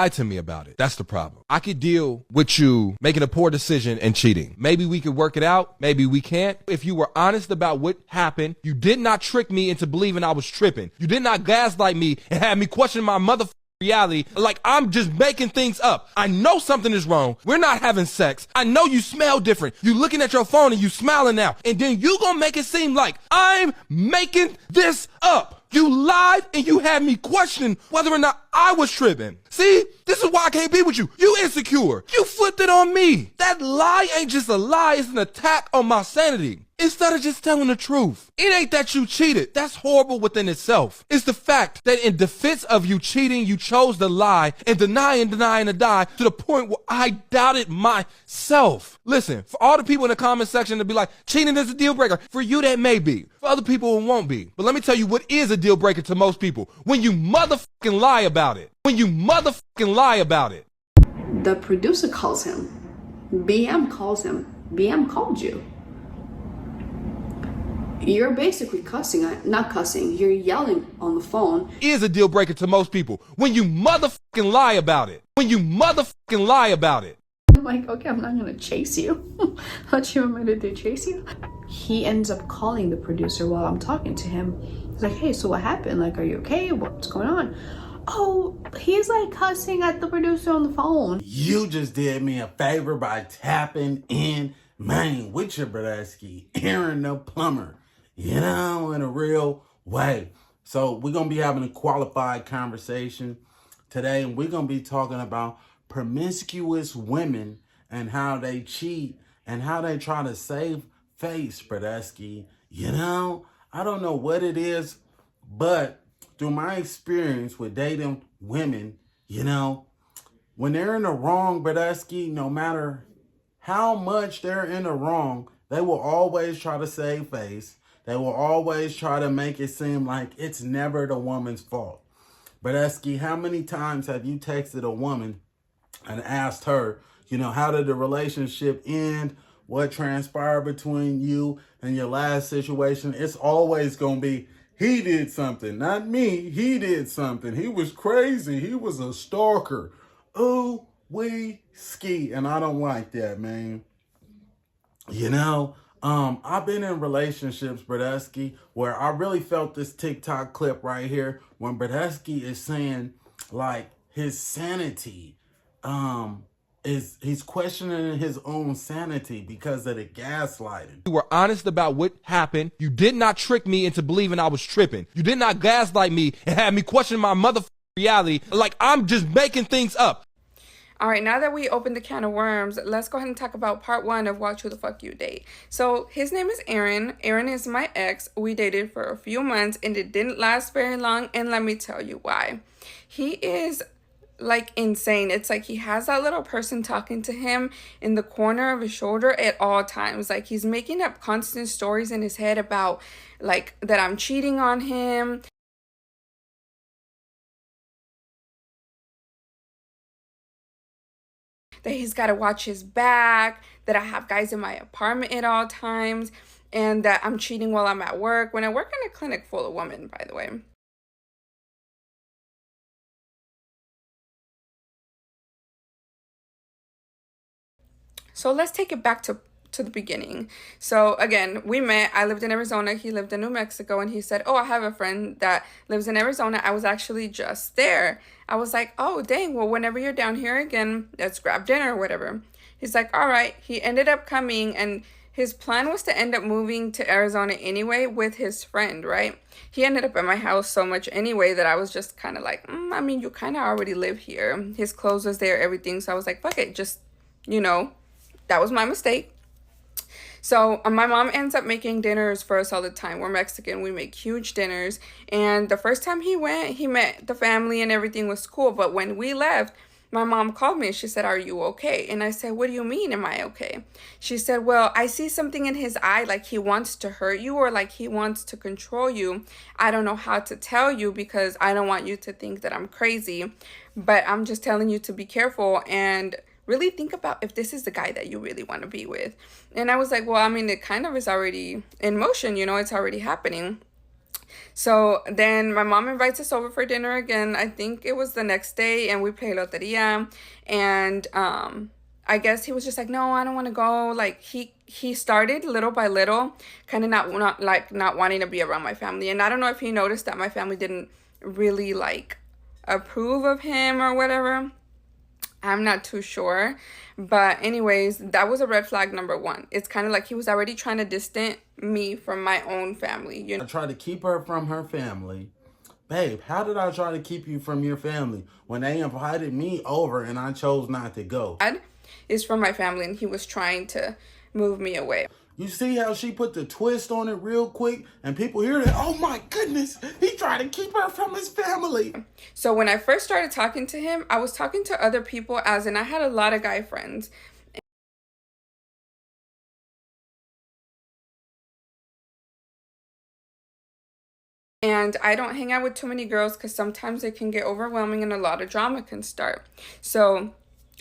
lie to me about it. That's the problem. I could deal with you making a poor decision and cheating. Maybe we could work it out. Maybe we can't. If you were honest about what happened, you did not trick me into believing I was tripping. You did not gaslight me and have me question my motherfucking reality like I'm just making things up. I know something is wrong. We're not having sex. I know you smell different. You looking at your phone and you smiling now. And then you gonna make it seem like I'm making this up. You lied and you had me questioning whether or not I was tripping. See, this is why I can't be with you. You insecure. You flipped it on me. That lie ain't just a lie. It's an attack on my sanity. Instead of just telling the truth. It ain't that you cheated. That's horrible within itself. It's the fact that in defense of you cheating, you chose to lie and deny to the point where I doubted myself. Listen, for all the people in the comment section to be like, cheating is a deal breaker. For you, that may be. For other people, it won't be. But let me tell you what is a deal breaker to most people. When you motherfucking lie about it. When you motherfucking lie about it. The producer calls him. BM calls him. BM called you. You're basically cussing, not cussing, you're yelling on the phone. Is a deal breaker to most people. When you motherfucking lie about it. When you motherfucking lie about it. I'm like, okay, I'm not gonna chase you. What you want me to do, chase you? He ends up calling the producer while I'm talking to him. He's like, hey, so what happened? Like, are you okay? What's going on? Oh, he's like cussing at the producer on the phone. You just did me a favor by tapping in, man, with your Bradesky, Aaron the plumber. You know, in a real way. So we're going to be having a qualified conversation today, and we're going to be talking about promiscuous women and how they cheat and how they try to save face, Bradesky. You know, I don't know what it is, but through my experience with dating women, you know, when they're in the wrong, Bradesky, no matter how much they're in the wrong, they will always try to save face. They will always try to make it seem like it's never the woman's fault. Bradesky, how many times have you texted a woman and asked her, you know, how did the relationship end? What transpired between you and your last situation? It's always going to be, he did something, not me. He did something. He was crazy. He was a stalker. Ooh, we ski. And I don't like that, man. You know, I've been in relationships, Bradesky, where I really felt this TikTok clip right here when Bradesky is saying, like, his sanity, he's questioning his own sanity because of the gaslighting. You were honest about what happened. You did not trick me into believing I was tripping. You did not gaslight me and have me question my motherfucking reality like I'm just making things up. All right, now that we opened the can of worms, let's go ahead and talk about part one of Watch Who the Fuck You Date. So his name is Aaron. Aaron is my ex. We dated for a few months and it didn't last very long. And let me tell you why. He is like insane. It's like he has that little person talking to him in the corner of his shoulder at all times. Like he's making up constant stories in his head about like that I'm cheating on him. That he's got to watch his back, that I have guys in my apartment at all times, and that I'm cheating while I'm at work. When I work in a clinic full of women, by the way. So let's take it back to the beginning. So again, we met. I lived in Arizona. He lived in New Mexico. And he said, oh, I have a friend that lives in Arizona. I was actually just there. I was like, oh, dang. Well, whenever you're down here again, let's grab dinner or whatever. He's like, all right. He ended up coming, and his plan was to end up moving to Arizona anyway with his friend, right? He ended up at my house so much anyway that I was just kind of like, I mean, you kind of already live here. His clothes was there, everything. So I was like, fuck it. Just, you know, that was my mistake. So my mom ends up making dinners for us all the time. We're Mexican. We make huge dinners. And the first time he went, he met the family and everything was cool. But when we left, my mom called me and she said, are you okay? And I said, what do you mean, am I okay? She said, well, I see something in his eye, like he wants to hurt you or like he wants to control you. I don't know how to tell you because I don't want you to think that I'm crazy. But I'm just telling you to be careful and really think about if this is the guy that you really want to be with. And I was like, well, I mean, it kind of is already in motion, you know, it's already happening. So then my mom invites us over for dinner again. I think it was the next day, and we play loteria. And I guess he was just like, no, I don't want to go. Like he started little by little, kind of not wanting to be around my family. And I don't know if he noticed that my family didn't really like approve of him or whatever. I'm not too sure. But anyways, that was a red flag number one. It's kind of like he was already trying to distance me from my own family, you know. I tried to keep her from her family. Babe, how did I try to keep you from your family when they invited me over and I chose not to go? Is from my family, and he was trying to move me away. You see how she put the twist on it real quick, and people hear that, oh my goodness, he tried to keep her from his family. So when I first started talking to him, I was talking to other people, as in I had a lot of guy friends. And I don't hang out with too many girls because sometimes it can get overwhelming and a lot of drama can start. So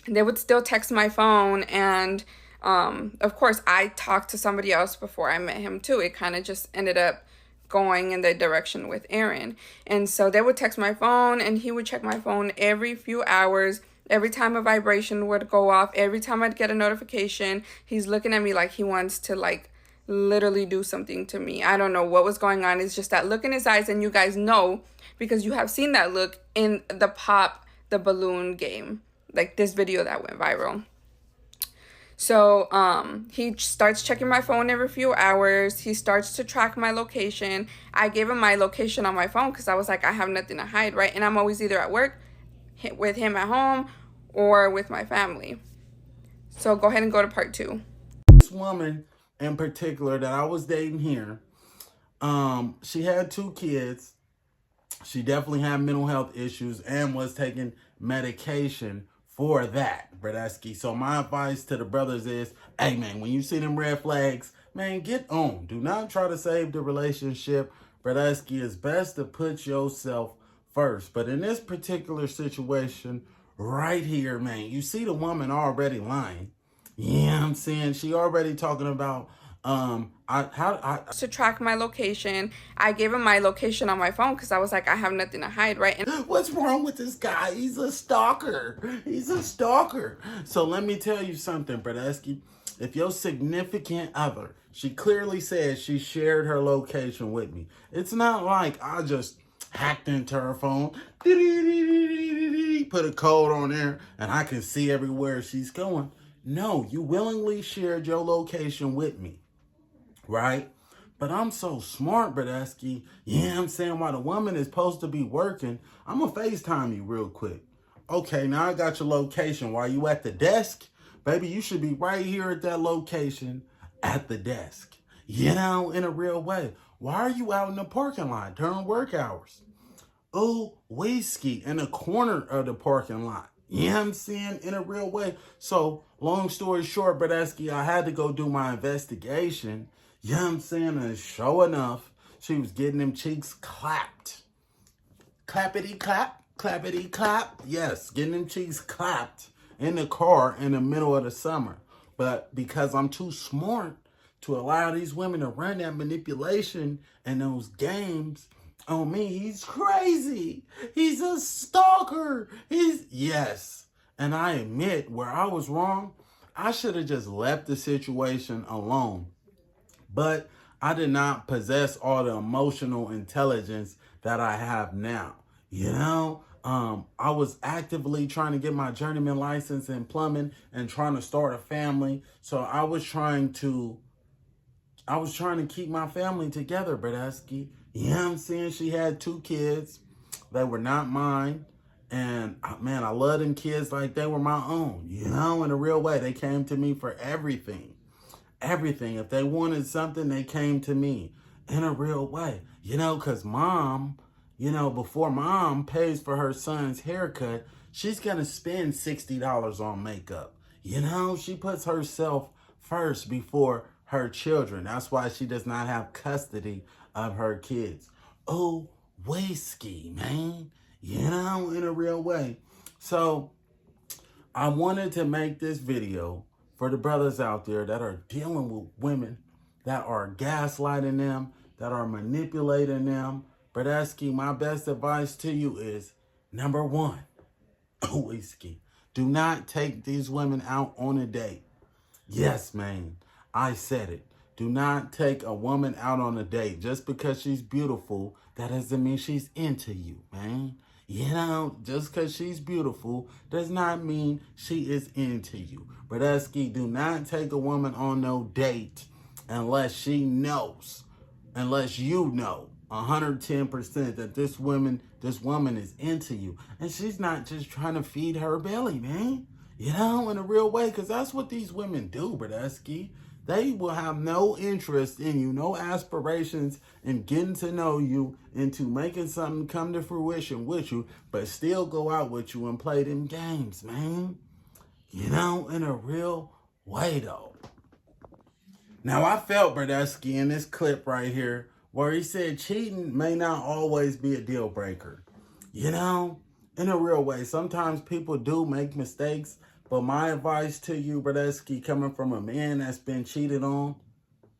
they would still text my phone, and of course I talked to somebody else before I met him too. It kind of just ended up going in the direction with Aaron. And so they would text my phone, and he would check my phone every few hours. Every time a vibration would go off, every time I'd get a notification, he's looking at me like he wants to like literally do something to me. I don't know what was going on. It's just that look in his eyes, and you guys know because you have seen that look in the Pop the Balloon game, like this video that went viral. So he starts checking my phone every few hours. He starts to track my location. I gave him my location on my phone because I was like, I have nothing to hide, right? And I'm always either at work with him at home or with my family. So go ahead and go to part 2. This woman in particular that I was dating here, she had 2 kids. She definitely had mental health issues and was taking medication for that, Bradesky. So my advice to the brothers is, hey man, when you see them red flags, man, get on. Do not try to save the relationship. Bradesky, it's best to put yourself first. But in this particular situation right here, man, you see the woman already lying. Yeah, I'm saying she already talking about to track my location. I gave him my location on my phone because I was like, I have nothing to hide, right? And what's wrong with this guy? He's a stalker. He's a stalker. So let me tell you something, Bradesky. If your significant other, she clearly says she shared her location with me. It's not like I just hacked into her phone, put a code on there, and I can see everywhere she's going. No, you willingly shared your location with me, right? But I'm so smart, Bradesky. Yeah, I'm saying while the woman is supposed to be working, I'm going to FaceTime you real quick. Okay, now I got your location. While you at the desk, baby, you should be right here at that location at the desk. You know, in a real way. Why are you out in the parking lot during work hours? Oh, whiskey in the corner of the parking lot. You know what I'm saying? In a real way. So, long story short, Bradesky, I had to go do my investigation. You know what I'm saying? And sure enough, she was getting them cheeks clapped. Clappity clap, clappity clap. Yes, getting them cheeks clapped in the car in the middle of the summer. But because I'm too smart to allow these women to run that manipulation and those games on me, he's crazy. He's a stalker. Yes. And I admit where I was wrong. I should have just left the situation alone. But I did not possess all the emotional intelligence that I have now. You know, I was actively trying to get my journeyman license in plumbing and trying to start a family. So I was trying to keep my family together, Bradesky. You know what I'm saying? She had 2 kids that were not mine. And man, I love them kids like they were my own, you know, in a real way. They came to me for everything. Everything. If they wanted something, they came to me in a real way. You know, because mom, you know, before mom pays for her son's haircut, she's going to spend $60 on makeup. You know, she puts herself first before her children. That's why she does not have custody of her kids. Oh, whiskey, man. You know, in a real way. So I wanted to make this video for the brothers out there that are dealing with women that are gaslighting them, that are manipulating them, Bradesky, my best advice to you is, number one, whiskey. Do not take these women out on a date. Yes, man, I said it. Do not take a woman out on a date. Just because she's beautiful, that doesn't mean she's into you, man. You know, just because she's beautiful does not mean she is into you. Bradesky, do not take a woman on no date unless she knows, unless you know 110% that this woman is into you. And she's not just trying to feed her belly, man. You know, in a real way, because that's what these women do, Bradesky. They will have no interest in you, no aspirations in getting to know you, into making something come to fruition with you, but still go out with you and play them games, man. You know, in a real way, though. Now, I felt Bradesky in this clip right here where he said cheating may not always be a deal breaker. You know, in a real way. Sometimes people do make mistakes, but my advice to you, Bradesky, coming from a man that's been cheated on,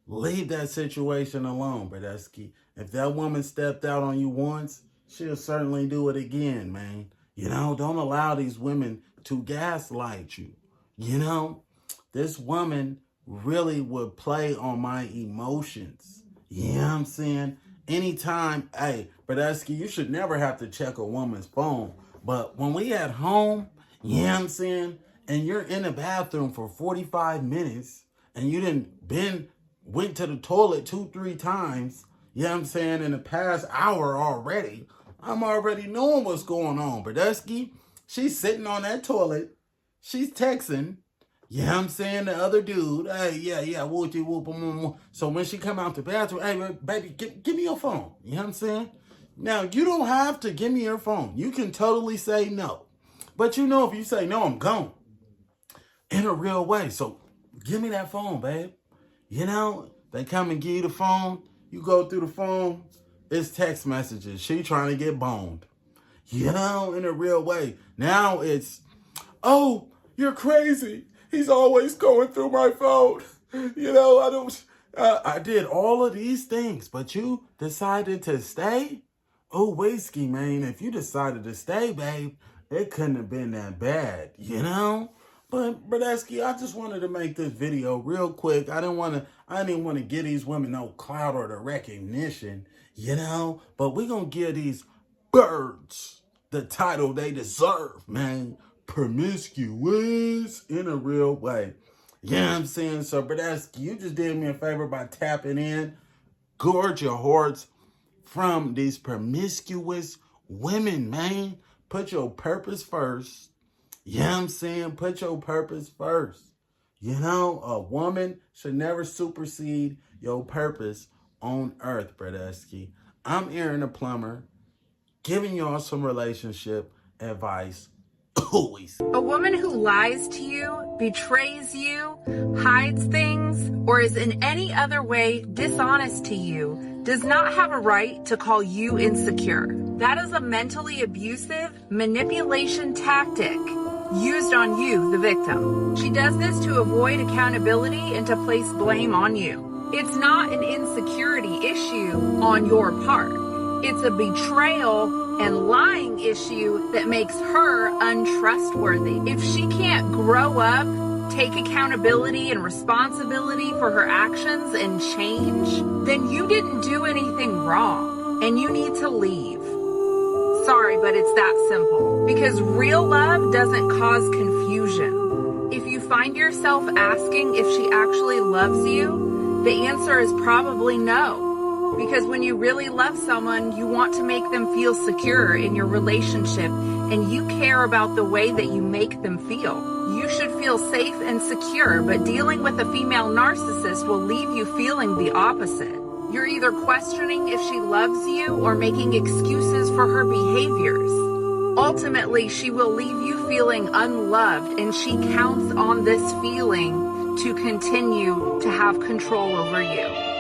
leave that situation alone, Bradesky. If that woman stepped out on you once, she'll certainly do it again, man. You know, don't allow these women to gaslight you. You know, this woman really would play on my emotions. You know what I'm saying? Anytime, hey, Bradesky, you should never have to check a woman's phone. But when we at home, you know what I'm saying, and you're in the bathroom for 45 minutes and you went to the toilet 2-3 times, you know what I'm saying, in the past hour already, I'm already knowing what's going on. Bradesky, she's sitting on that toilet, she's texting, you know what I'm saying, the other dude, hey, yeah, whoopty whoop. So when she come out the bathroom, hey, baby, give me your phone, you know what I'm saying? Now, you don't have to give me your phone. You can totally say no. But you know, if you say no, I'm gone. In a real way. So give me that phone, babe. You know, they come and give you the phone. You go through the phone. It's text messages. She trying to get boned. You know, in a real way. Now it's, oh, you're crazy. He's always going through my phone. You know, I did all of these things, but you decided to stay? Oh, whiskey, man. If you decided to stay, babe, it couldn't have been that bad, you know? But Bradesky, I just wanted to make this video real quick. I didn't want to give these women no clout or the recognition, you know? But we're going to give these birds the title they deserve, man. Promiscuous in a real way. You know what I'm saying? So, Bradesky, you just did me a favor by tapping in. Gorge your hearts from these promiscuous women, man. Put your purpose first. You know what I'm saying? Put your purpose first. You know, a woman should never supersede your purpose on earth, Bradesky. I'm Aaron the Plumber, giving y'all some relationship advice. Always. A woman who lies to you, betrays you, hides things, or is in any other way dishonest to you does not have a right to call you insecure. That is a mentally abusive manipulation tactic used on you, the victim. She does this to avoid accountability and to place blame on you. It's not an insecurity issue on your part. It's a betrayal and lying issue that makes her untrustworthy. If she can't grow up, take accountability and responsibility for her actions and change, then you didn't do anything wrong and you need to leave. Sorry, but it's that simple. Because real love doesn't cause confusion. If you find yourself asking if she actually loves you, the answer is probably no. Because when you really love someone, you want to make them feel secure in your relationship, and you care about the way that you make them feel. You should feel safe and secure, but dealing with a female narcissist will leave you feeling the opposite. You're either questioning if she loves you or making excuses for her behaviors. Ultimately, she will leave you feeling unloved, and she counts on this feeling to continue to have control over you.